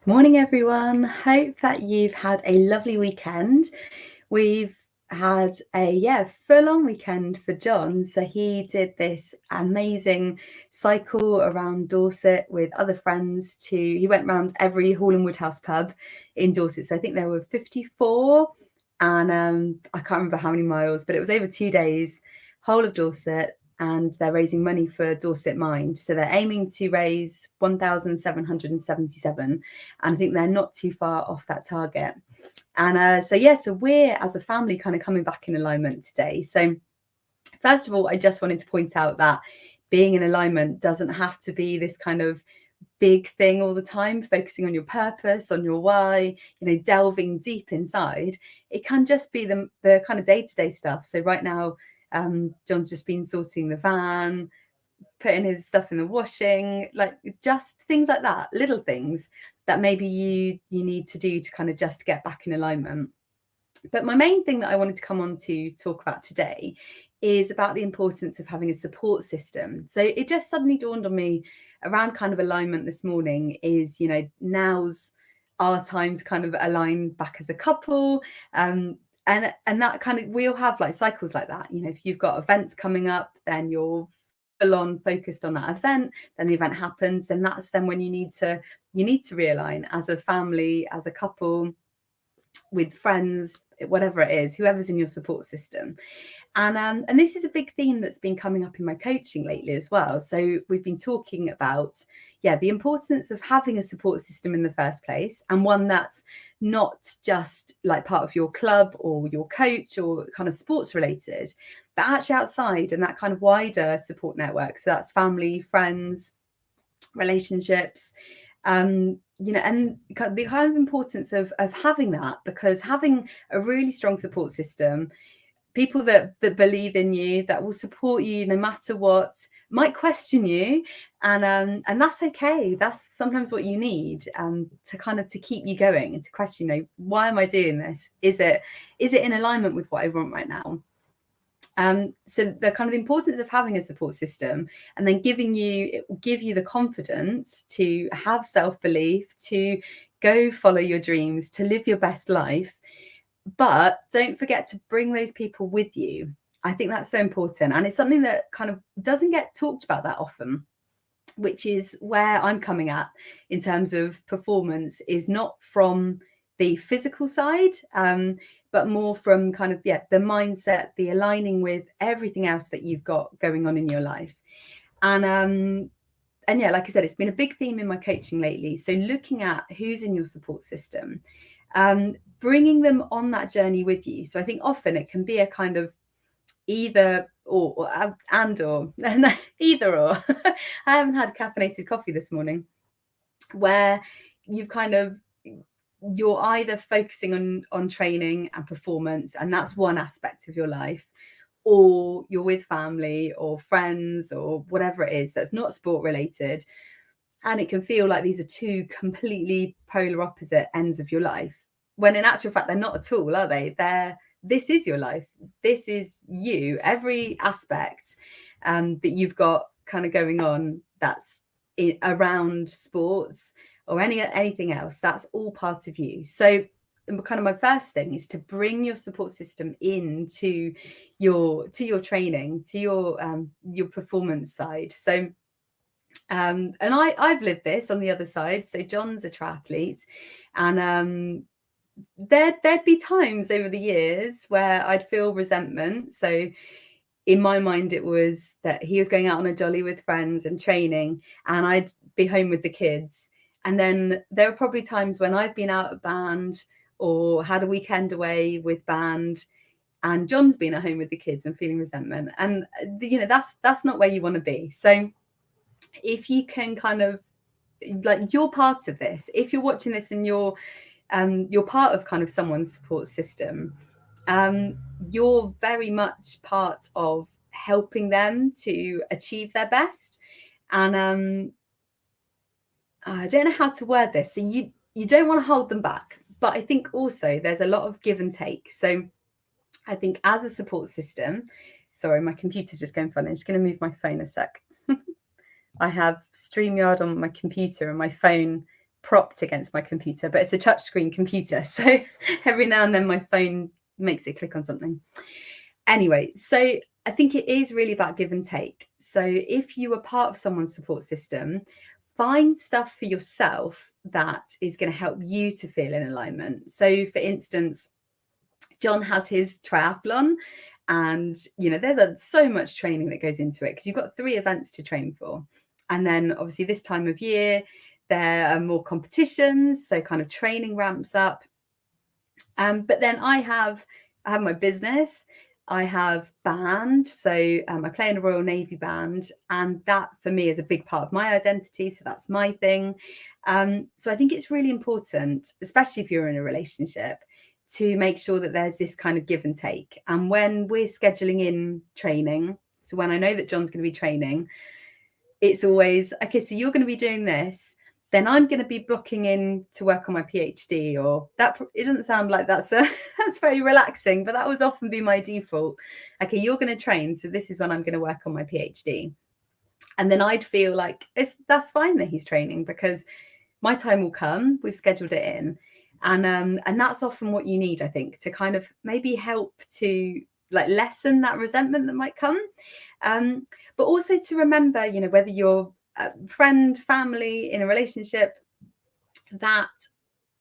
Morning, everyone. Hope that you've had a lovely weekend. We've had a full-on weekend for John. So he did this amazing cycle around Dorset with other friends he went around every Hall and Woodhouse pub in Dorset. So I think there were 54 and I can't remember how many miles, but it was over 2 days, whole of Dorset, and they're raising money for Dorset Mind. So they're aiming to raise 1,777, and I think they're not too far off that target. And so we're as a family kind of coming back in alignment today. So first of all, I just wanted to point out that being in alignment doesn't have to be this kind of big thing all the time, focusing on your purpose, on your why, delving deep inside. It can just be the kind of day-to-day stuff. So right now, John's just been sorting the van, putting his stuff in the washing, like just things like that, little things that maybe you need to do to kind of just get back in alignment. But my main thing that I wanted to come on to talk about today is about the importance of having a support system. So it just suddenly dawned on me around kind of alignment this morning is, now's our time to kind of align back as a couple. And that kind of, we all have like cycles like that. If you've got events coming up, then you're full on focused on that event, then the event happens, then that's then when you need to realign as a family, as a couple, with friends, whatever it is, whoever's in your support system. And this is a big theme that's been coming up in my coaching lately as well. So we've been talking about, the importance of having a support system in the first place, and one that's not just like part of your club or your coach or kind of sports related, but actually outside and that kind of wider support network. So that's family, friends, relationships, and the kind of importance of having that, because having a really strong support system, people that believe in you, that will support you no matter what, might question you, and that's okay. That's sometimes what you need, to kind of to keep you going and to question, why am I doing this? Is it in alignment with what I want right now? So the kind of importance of having a support system, and then it will give you the confidence to have self-belief, to go follow your dreams, to live your best life. But don't forget to bring those people with you. I think that's so important. And it's something that kind of doesn't get talked about that often, which is where I'm coming at in terms of performance, is not from the physical side, but more from kind of, the mindset, the aligning with everything else that you've got going on in your life. And like I said, it's been a big theme in my coaching lately. So looking at who's in your support system, bringing them on that journey with you. So I think often it can be a kind of either or either or. I haven't had caffeinated coffee this morning, where you're either focusing on training and performance, and that's one aspect of your life, or you're with family or friends or whatever it is that's not sport related, and it can feel like these are two completely polar opposite ends of your life, when in actual fact they're not at all, are they? This is your life. This is you. Every aspect that you've got kind of going on, that's around sports or anything else, that's all part of you. So kind of my first thing is to bring your support system into your training, to your performance side. So and I've lived this on the other side. So John's a triathlete, and there'd be times over the years where I'd feel resentment. So in my mind, it was that he was going out on a jolly with friends and training, and I'd be home with the kids. And then there were probably times when I've been out at band or had a weekend away with band, and John's been at home with the kids and feeling resentment. And that's not where you want to be. So if you can kind of, like, you're part of this. If you're watching this and you're part of kind of someone's support system, you're very much part of helping them to achieve their best. And I don't know how to word this. So you don't want to hold them back, but I think also there's a lot of give and take. So I think as a support system, sorry, my computer's just going funny. I'm just going to move my phone a sec. I have StreamYard on my computer and my phone propped against my computer, but it's a touchscreen computer. So every now and then my phone makes it click on something. Anyway, so I think it is really about give and take. So if you are part of someone's support system, find stuff for yourself that is going to help you to feel in alignment. So for instance, John has his triathlon, and there's so much training that goes into it because you've got 3 events to train for. And then obviously this time of year there are more competitions, so kind of training ramps up. But then I have my business, I have band, so I play in a Royal Navy band, and that for me is a big part of my identity, so that's my thing. So I think it's really important, especially if you're in a relationship, to make sure that there's this kind of give and take. And when we're scheduling in training, so when I know that John's going to be training, it's always, okay, so you're going to be doing this, then I'm going to be blocking in to work on my PhD, or that. It doesn't sound like that's very relaxing, but that would often be my default. Okay, you're going to train, so this is when I'm going to work on my PhD. And then I'd feel like that's fine that he's training, because my time will come, we've scheduled it in. And that's often what you need, I think, to kind of maybe help to like lessen that resentment that might come. But also to remember, whether you're a friend, family, in a relationship, that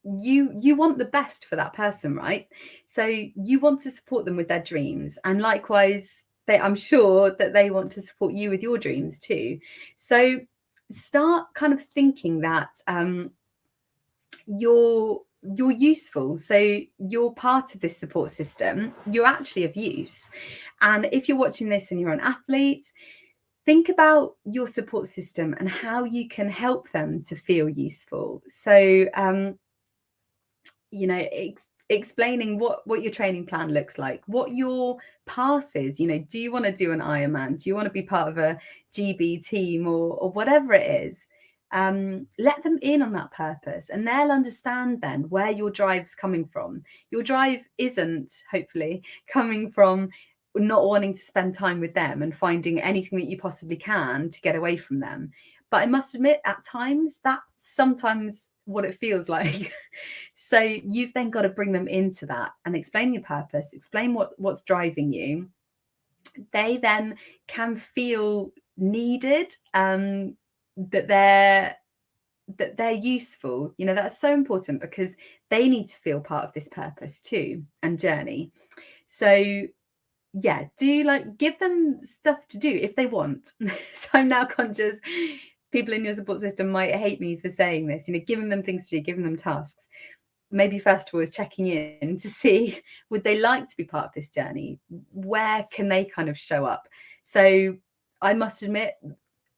you want the best for that person, right? So you want to support them with their dreams, and likewise I'm sure that they want to support you with your dreams too. So start kind of thinking that you're useful, so you're part of this support system, you're actually of use. And if you're watching this and you're an athlete, think about your support system and how you can help them to feel useful. So explaining what your training plan looks like, what your path is. Do you want to do an Ironman? Do you want to be part of a GB team, or whatever it is? Let them in on that purpose, and they'll understand then where your drive's coming from. Your drive isn't, hopefully, coming from not wanting to spend time with them and finding anything that you possibly can to get away from them. But I must admit, at times, that's sometimes what it feels like. So you've then got to bring them into that and explain your purpose, explain what's driving you. They then can feel needed, that they're useful. That's so important, because they need to feel part of this purpose too and journey. So yeah, give them stuff to do if they want. So I'm now conscious people in your support system might hate me for saying this, giving them things to do, giving them tasks. Maybe first of all is checking in to see, would they like to be part of this journey? Where can they kind of show up? So I must admit,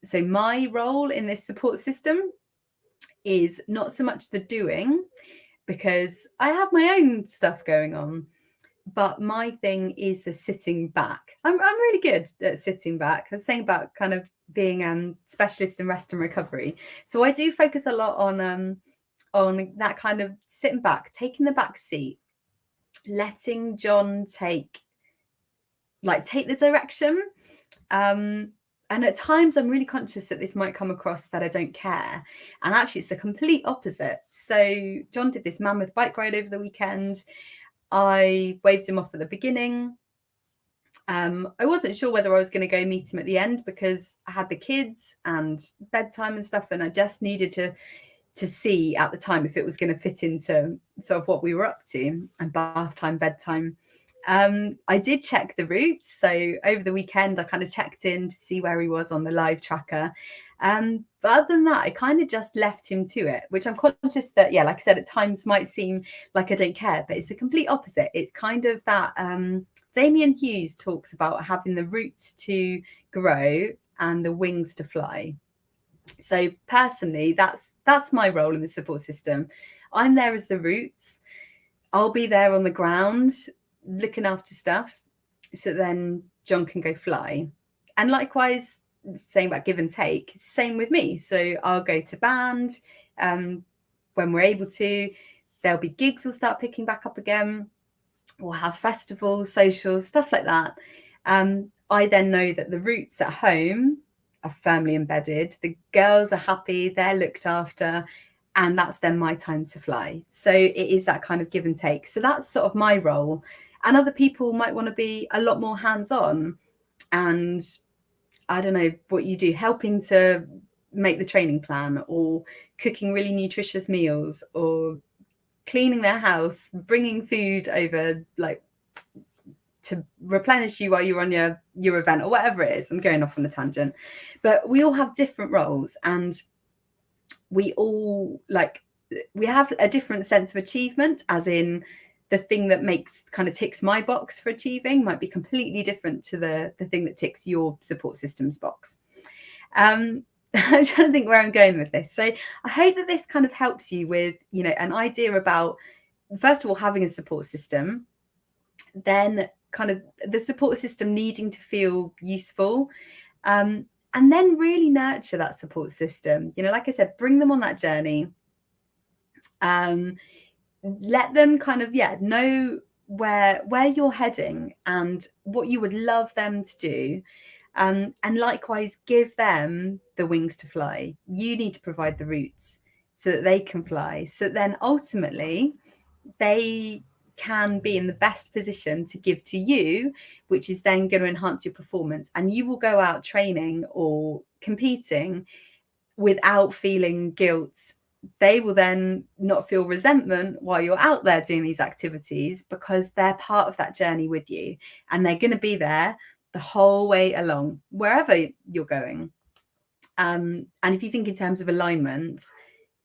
so my role in this support system is not so much the doing, because I have my own stuff going on, but my thing is the sitting back. I'm really good at sitting back. I was saying about kind of being specialist in rest and recovery. So I do focus a lot on that kind of sitting back, taking the back seat, letting John take the direction. And at times I'm really conscious that this might come across that I don't care. And actually it's the complete opposite. So John did this mammoth bike ride over the weekend. I waved him off at the beginning. I wasn't sure whether I was going to go meet him at the end, because I had the kids and bedtime and stuff, and I just needed to see at the time if it was going to fit into sort of what we were up to, and bath time, bedtime. I did check the route. So over the weekend, I kind of checked in to see where he was on the live tracker. But other than that, I kind of just left him to it, which I'm conscious that, yeah, like I said, at times might seem like I don't care, but it's the complete opposite. It's kind of that Damian Hughes talks about having the roots to grow and the wings to fly. So personally, that's my role in the support system. I'm there as the roots. I'll be there on the ground looking after stuff, so then John can go fly. And likewise, saying about give and take, same with me. So I'll go to band when we're able to. There'll be gigs we'll start picking back up again. We'll have festivals, socials, stuff like that. I then know that the roots at home are firmly embedded. The girls are happy, they're looked after, and that's then my time to fly. So it is that kind of give and take. So that's sort of my role. And other people might want to be a lot more hands-on, and I don't know what you do, helping to make the training plan, or cooking really nutritious meals, or cleaning their house, bringing food over, like, to replenish you while you're on your event, or whatever it is. I'm going off on a tangent, but we all have different roles, and we all, like, we have a different sense of achievement, as in the thing that makes kind of ticks my box for achieving might be completely different to the thing that ticks your support systems box. I'm trying to think where I'm going with this. So I hope that this kind of helps you with, you know, an idea about, first of all, having a support system, then kind of the support system needing to feel useful, and then really nurture that support system. You know, like I said, bring them on that journey. Let them kind of, know where you're heading and what you would love them to do. And likewise, give them the wings to fly. You need to provide the routes so that they can fly. So then ultimately, they can be in the best position to give to you, which is then going to enhance your performance. And you will go out training or competing without feeling guilt. They will then not feel resentment while you're out there doing these activities, because they're part of that journey with you, and they're going to be there the whole way along, wherever you're going. And if you think in terms of alignment,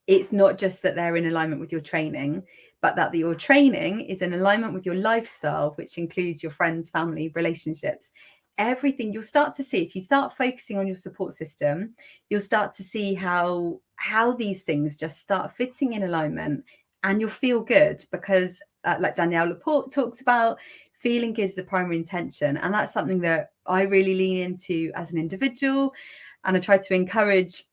it's not just that they're in alignment with your training, but that your training is in alignment with your lifestyle, which includes your friends, family, relationships, everything. You'll start to see, if you start focusing on your support system, you'll start to see how these things just start fitting in alignment, and you'll feel good, because like Danielle Laporte talks about, feeling good is the primary intention. And that's something that I really lean into as an individual, and I try to encourage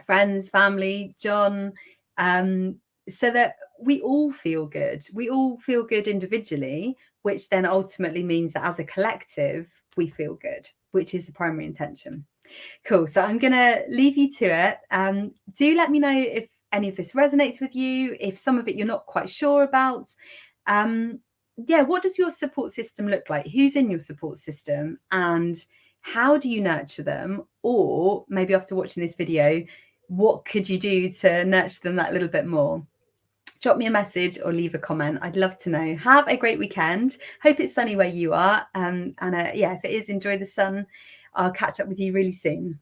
friends, family, John, so that we all feel good. We all feel good individually, which then ultimately means that as a collective, we feel good, which is the primary intention. Cool. So I'm going to leave you to it. Do let me know if any of this resonates with you, if some of it you're not quite sure about. What does your support system look like? Who's in your support system, and how do you nurture them? Or maybe after watching this video, what could you do to nurture them that little bit more? Drop me a message or leave a comment. I'd love to know. Have a great weekend. Hope it's sunny where you are. If it is, enjoy the sun. I'll catch up with you really soon.